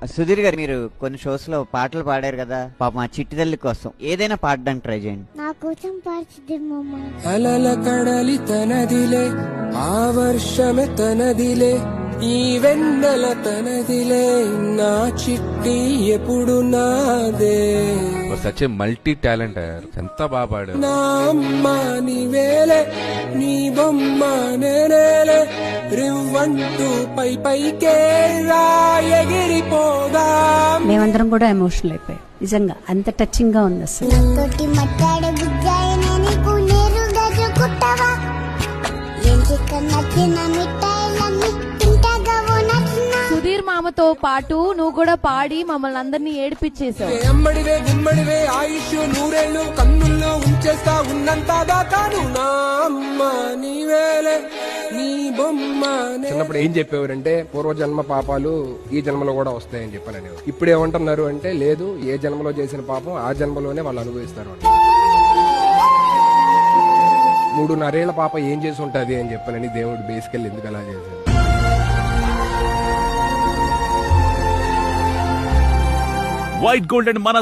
సుధీర్ గారు, మీరు కొన్ని షోస్ లో పాటలు పాడారు కదా, పాప మా చిట్టి తల్లి కోసం ఏదైనా పాడడానికి ట్రై చేయండి. నా కోసం పాడుచుద్దేమమ్మా. అలల కడలి తనదిలే, ఆ వర్షమే తనదిలే, ఈ వెన్నెల తనదిలే, నా చిట్టి ఎప్పుడు నాదే. సచ్ ఏ మల్టీ టాలెంట్, ఎంత బాగా పాడారు. నా అమ్మ నీవేలే, నీ బొమ్మ నేనేలే, రివ్వంటూ పై పైకే రా ఎగిరిపోగా. మేమందరం కూడా ఎమోషనల్ అయిపోయాం, నిజంగా అంత టచింగ్ గా ఉంది అసలు. తోటి మట్టాడే బుజ్జాయినే నీకు నేరుగా జరుగుతావా? ఏం చిక్క నచ్చిన మిఠాయిలన్నీ తింటాగా ఓ నచ్చిన. సుధీర్ మామతో పాటు నువ్వు కూడా పాడి మమ్మల్ని అందరినీ ఏడిపించేశావు. అమ్మడివే గుమ్మడివే ఆయుష్ నూరేళ్ళు కన్నుల్లో ఉంచేస్తా ఉన్నంత దాకాను. నా అమ్మ నీవేలే, నీ బొమ్మ. చిన్నప్పుడు ఏం చెప్పేవారంటే పూర్వజన్మ పాపాలు ఈ జన్మలో కూడా వస్తాయని చెప్పాను. ఇప్పుడు ఏమంటున్నారు అంటే లేదు, ఏ జన్మలో చేసిన పాపం ఆ జన్మలోనే వాళ్ళు అనుభవిస్తారు. 3.5 ఏళ్ల పాప ఏం చేసి ఉంటది అని చెప్పానని దేవుడు బేసికల్ ఎందుకు అలా చేశాడు. వైట్ గోల్డ్ అండ్ మన